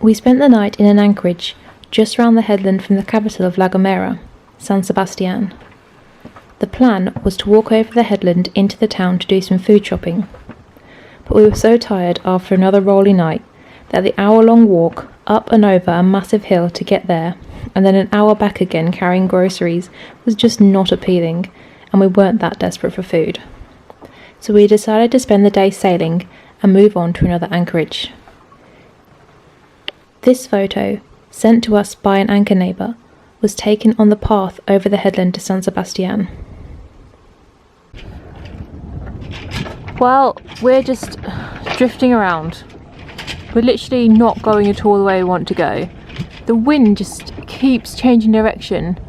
We spent the night in an anchorage just round the headland from the capital of La Gomera, San Sebastian. The plan was to walk over the headland into the town to do some food shopping, but we were so tired after another rolly night that the hour-long walk up and over a massive hill to get there, and then an hour back again carrying groceries, was just not appealing, and we weren't that desperate for food. So we decided to spend the day sailing and move on to another anchorage. This photo, sent to us by an anchor neighbour, was taken on the path over the headland to San Sebastian. Well, we're just drifting around. We're literally not going at all the way we want to go. The wind just keeps changing direction,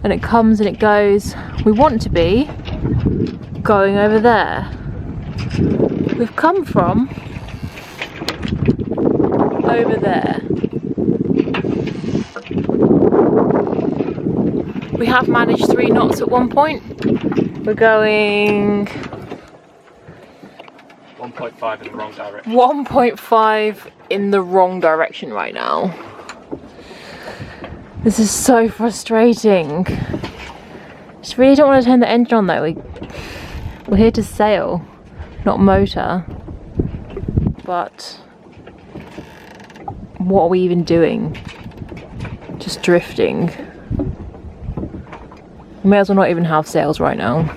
and it comes and it goes. We want to be going over there. We've come from over there. We have managed 3 knots at one point. We're going 1.5 in the wrong direction. 1.5 in the wrong direction right now. This is so frustrating. Just really don't want to turn the engine on though. We're here to sail, not motor. But what are we even doing? Just drifting. We may as well not even have sails right now.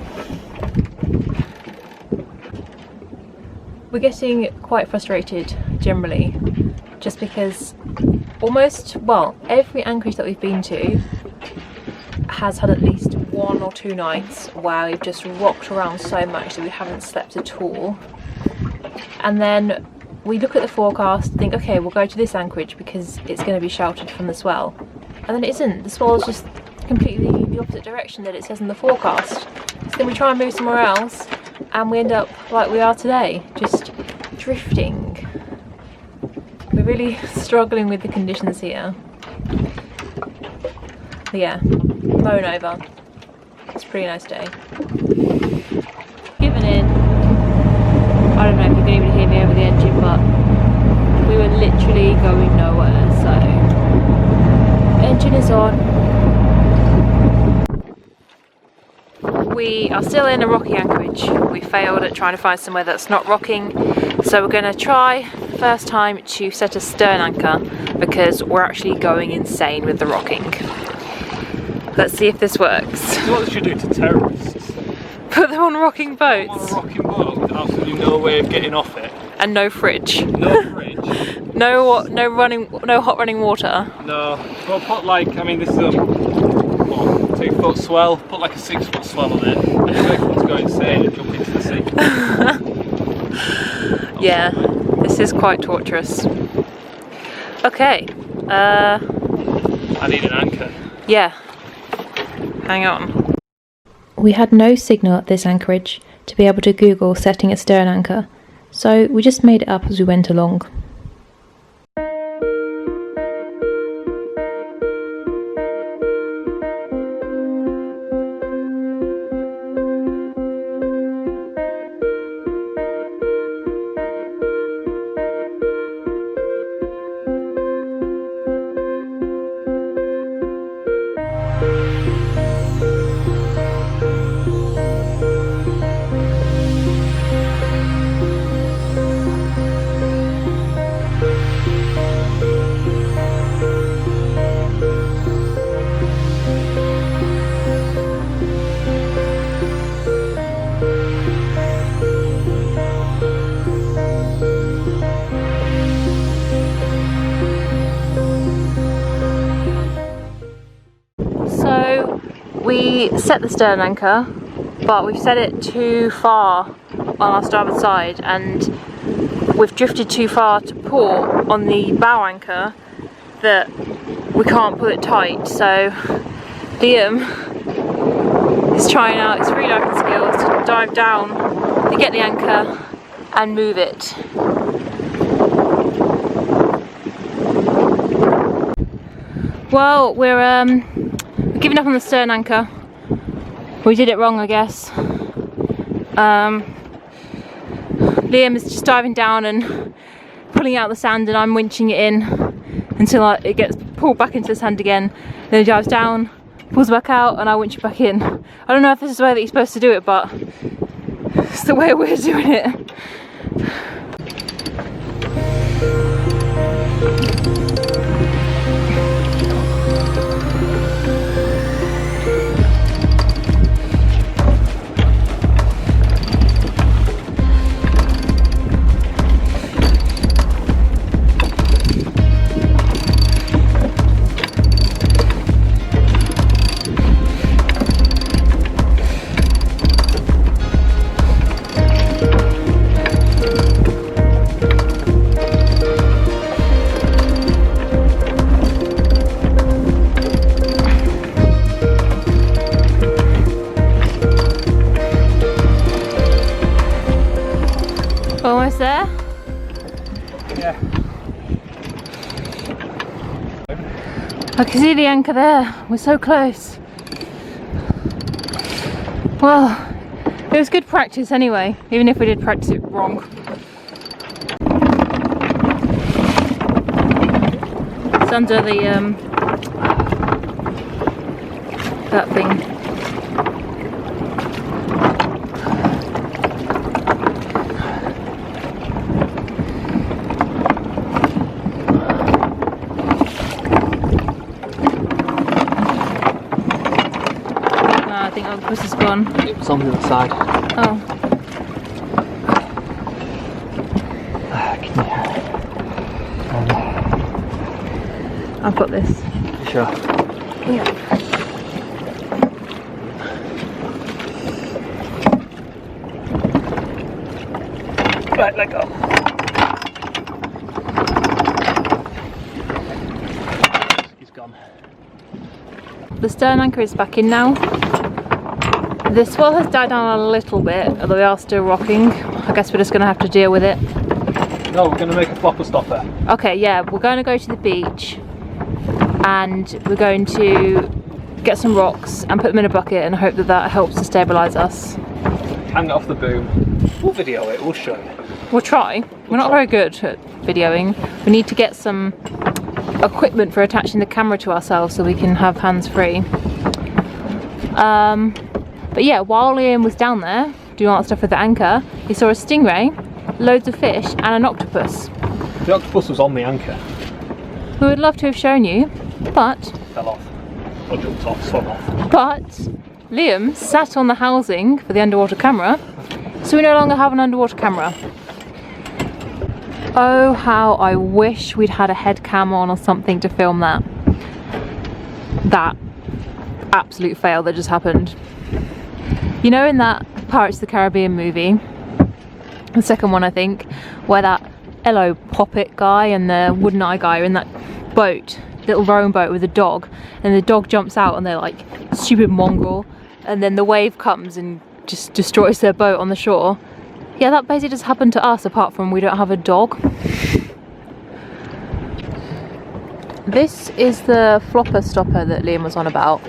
We're getting quite frustrated generally, just because every anchorage that we've been to has had at least 1 or 2 nights where we've just rocked around so much that we haven't slept at all. And then we look at the forecast, think, okay, we'll go to this anchorage because it's going to be sheltered from the swell. And then it isn't. The swell is just completely the opposite direction that it says in the forecast. So then we try and move somewhere else, and we end up like we are today, just drifting. We're really struggling with the conditions here. But yeah, blown over. It's a pretty nice day. Given in. I don't know if you can even hear me over the engine, but we were literally going nowhere, so engine is on. We are still in a rocky anchorage. We failed at trying to find somewhere that's not rocking, so we're going to try first time to set a stern anchor because we're actually going insane with the rocking. Let's see if this works. So what should you do to terrorists? Put them on rocking boats. On a rocking boat with absolutely no way of getting off it. And no fridge. No fridge. no hot running water. No. Well, put like, I mean, this is a 2-foot swell. Put like a 6-foot swell on it. And you make to go insane and jump into the sea. Yeah, this is quite torturous. Okay. I need an anchor. Yeah. Hang on. We had no signal at this anchorage to be able to Google setting a stern anchor, so we just made it up as we went along. We set the stern anchor, but we've set it too far on our starboard side, and we've drifted too far to port on the bow anchor that we can't pull it tight. So Liam is trying out his freediving skills to dive down to get the anchor and move it. Well, we're giving up on the stern anchor. We did it wrong, I guess. Liam is just diving down and pulling out the sand, and I'm winching it in. until it gets pulled back into the sand again. Then he dives down, pulls back out, and I winch it back in. I don't know if this is the way that you're supposed to do it, but it's the way we're doing it. Almost there? Yeah. I can see the anchor there. We're so close. Well, it was good practice anyway, even if we did practice it wrong. It's under the that thing. I think octopus is gone. It was on the other side. Oh. I've got this. Sure. Yeah. Right, let go. He's gone. The stern anchor is back in now. The swell has died down a little bit, although we are still rocking. I guess we're just going to have to deal with it. No, we're going to make a flopper stopper. Okay, yeah, we're going to go to the beach and we're going to get some rocks and put them in a bucket and hope that that helps to stabilise us. Hang it off the boom. We'll video it, we'll show you. We'll try. We're not very good at videoing. We need to get some equipment for attaching the camera to ourselves so we can have hands free. But yeah, while Liam was down there doing all that stuff with the anchor, he saw a stingray, loads of fish and an octopus. The octopus was on the anchor. We would love to have shown you, but... Fell off. Or jumped off, swam off. But Liam sat on the housing for the underwater camera, so we no longer have an underwater camera. Oh, how I wish we'd had a head cam on or something to film that. That absolute fail that just happened. You know, in that Pirates of the Caribbean movie, the second one I think, where that Hello Poppet guy and the Wooden Eye guy are in that boat, little rowing boat with a dog, and the dog jumps out and they're like, stupid mongrel, and then the wave comes and just destroys their boat on the shore. Yeah, that basically just happened to us, apart from we don't have a dog. This is the flopper stopper that Liam was on about.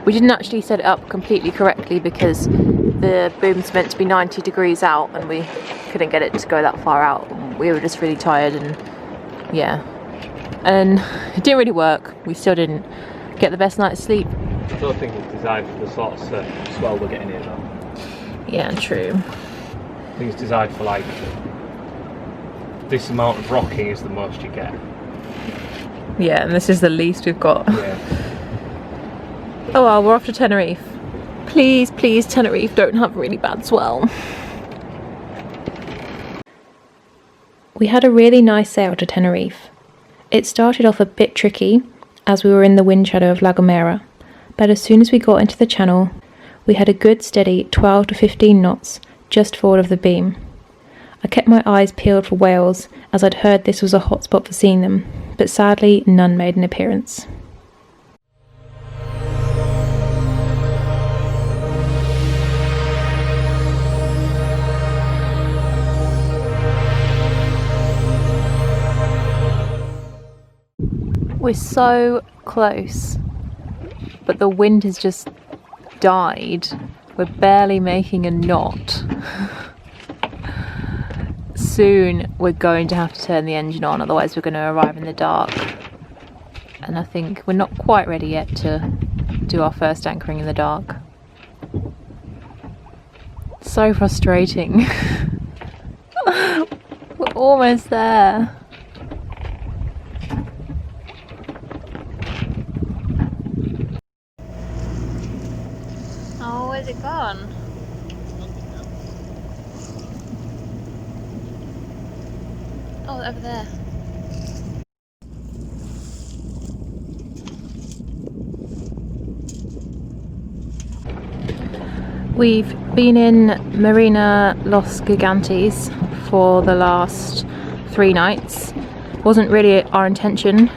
We didn't actually set it up completely correctly because the boom's meant to be 90 degrees out and we couldn't get it to go that far out. We were just really tired and yeah. And it didn't really work. We still didn't get the best night's sleep. I don't think it's designed for the sort of swell we're getting here though. Yeah, true. I think it's designed for like, this amount of rocking is the most you get. Yeah, and this is the least we've got. Yeah. Oh well, we're off to Tenerife. Please, please, Tenerife, don't have really bad swell. We had a really nice sail to Tenerife. It started off a bit tricky as we were in the wind shadow of La Gomera, but as soon as we got into the channel, we had a good steady 12 to 15 knots just forward of the beam. I kept my eyes peeled for whales as I'd heard this was a hot spot for seeing them, but sadly none made an appearance. We're so close, but the wind has just died. We're barely making a knot. Soon we're going to have to turn the engine on, otherwise we're going to arrive in the dark. and I think we're not quite ready yet to do our first anchoring in the dark. So frustrating. We're almost there. Oh, where's it gone? Oh, over there. We've been in Marina Los Gigantes for the last 3 nights. Wasn't really our intention.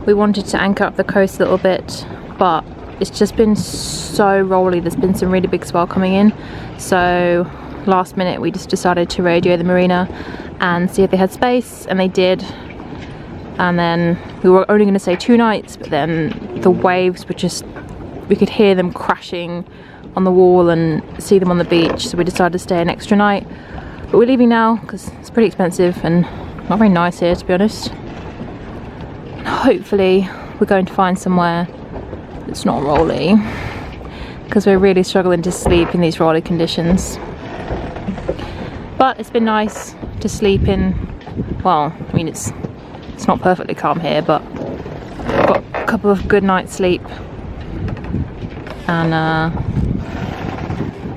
We wanted to anchor up the coast a little bit, but it's just been so rolly. There's been some really big swell coming in, so last minute we just decided to radio the marina and see if they had space, and they did. And then we were only going to stay 2 nights, but then the waves were just, we could hear them crashing on the wall and see them on the beach, so we decided to stay an extra night. But we're leaving now because it's pretty expensive and not very nice here, to be honest. Hopefully we're going to find somewhere that's not rolly, because we're really struggling to sleep in these rolly conditions. But it's been nice to sleep in, well, I mean it's not perfectly calm here, but I've got a couple of good nights sleep, and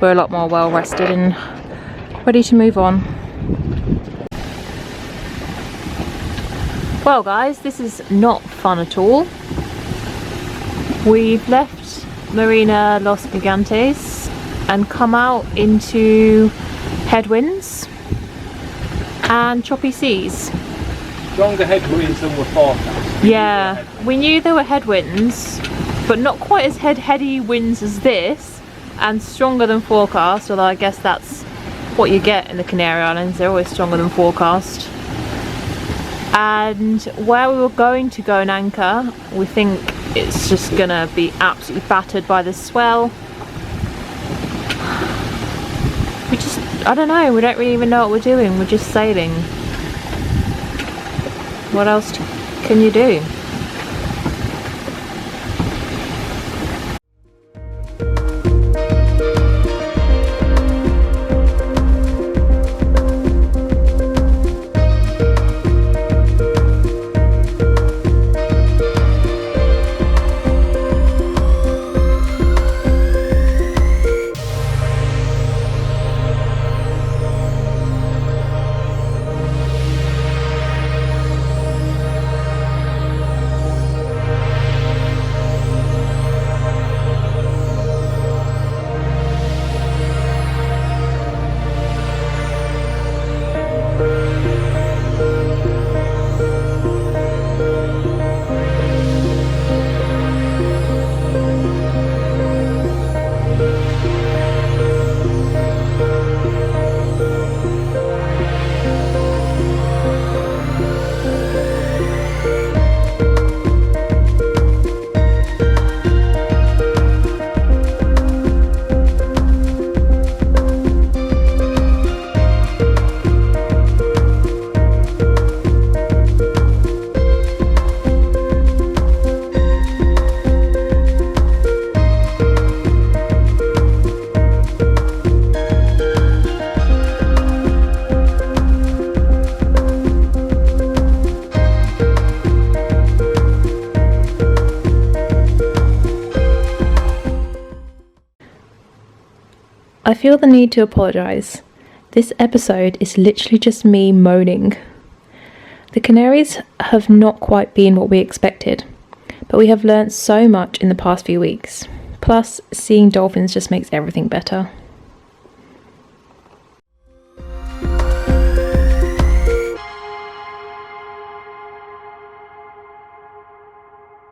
we're a lot more well rested and ready to move on. Well guys, this is not fun at all. We've left Marina Los Gigantes and come out into headwinds and choppy seas. Stronger headwinds than were forecast. Yeah, we knew there were headwinds, but not quite as heady winds as this, and stronger than forecast, although I guess that's what you get in the Canary Islands, they're always stronger than forecast. And where we were going to go and anchor, we think it's just gonna be absolutely battered by the swell. We just, I don't know, we don't really even know what we're doing, we're just sailing. What else can you do? I feel the need to apologise. This episode is literally just me moaning. The Canaries have not quite been what we expected, but we have learnt so much in the past few weeks. Plus, seeing dolphins just makes everything better.